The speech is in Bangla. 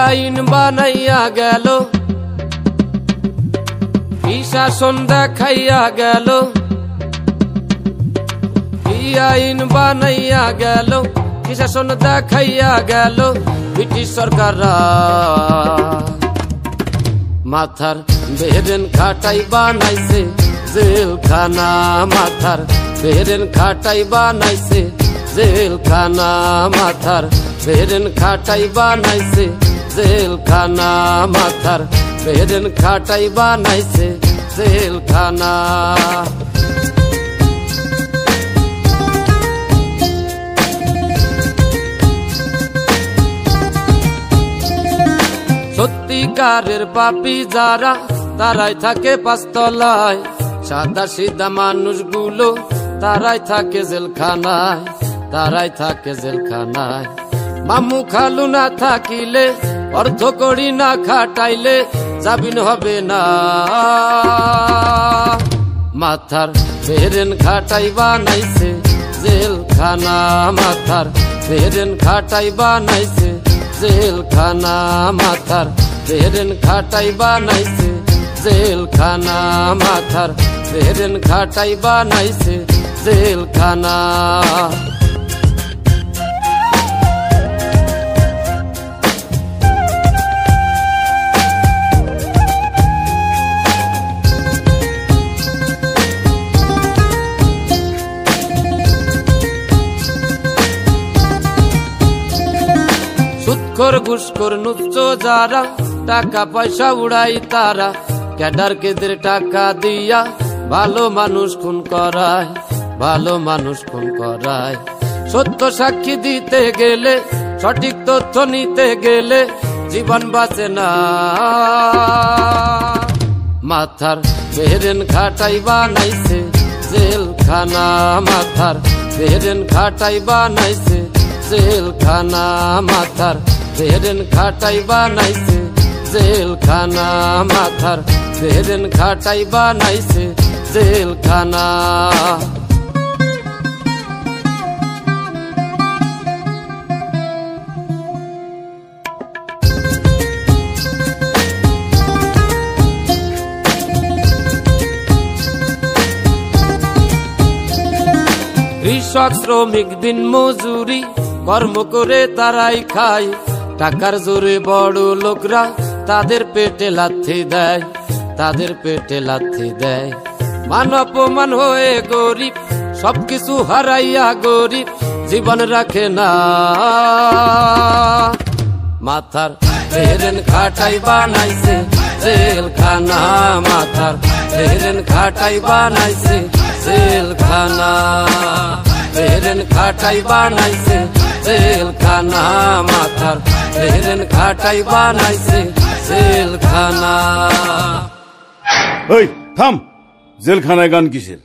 আইন বানাইয়া গেল, কি শাসন দেখাইয়া গেল, কি আইন বানাইয়া গেল, কি শাসন দেখাইয়া গেল ব্রিটিশ সরকাররা। মাথার বেরেন খাটাই বানাইছে জেলখানা, মাথার বেরেন খাটাই বানাইছে জেলখানা, মাথার বেরেন খাটাই বানাইছে জেলখানা, মাথার বেরেন খাটাই বানাইছে জেলখানা। সত্যিকারের পাপী যারা তারাই থাকে পাঁচতলায়, সাদা সিধা মানুষগুলো তারাই থাকে জেলখানায়, তারাই থাকে জেলখানায়। মামু খালু না থাকিলে, অর্থ করি না খাটাইলে জামিন হবে না। মাথার বেরেন খাটাই বানাইছে জেলখানা, মাথার বেরেন খাটাই বানাইছে জেলখানা, মাথার বেরেন খাটাই বানাইছে জেলখানা, মাথার বেরেন খাটাই বানাইছে জেলখানা। সুৎখোর ঘুষখোর নুচ্চ যারা টাকা পয়সা উড়াই তারা, ক্যাডার কেদের টাকা দিয়া ভালো মানুষ খুন করায়, ভালো মানুষ খুন করায়। সত্য সাক্ষী দিতে গেলে, সঠিক তথ্য নিতে গেলে জীবন বাঁচে না। মাথার বেরেন খাটাই বানাইছে জেলখানা, মাথার বেরেন খাটাই বানাইছে জেলখানা, মাথার বেরেন খাটাই বানাইছে জেলখানা, মাথার বেরেন খাটাই বানাইছে জেলখানা। কৃষক শ্রমিক দিন মজুরি কর্ম করে তারাই খায়, টাকার জোরে বড় লোকরা তাদের পেটে লাথি দেয়, তাদের পেটে লাথি দেয়। মান অপমান হয়ে গরিব, সবকিছু হারাইয়া গরিব জীবন রাখে না। মাথার বেরেন খাটাই বানাইছে জেলখানা, মাথার বেরেন খাটাই বানাইছে জেলখানা, বেরেন খাটাই বানাইছে জেলখানা, মাথার বেরেন খাটাই বানাইছে জেলখানা। ওই থাম, জেলখানায় গান কিসের?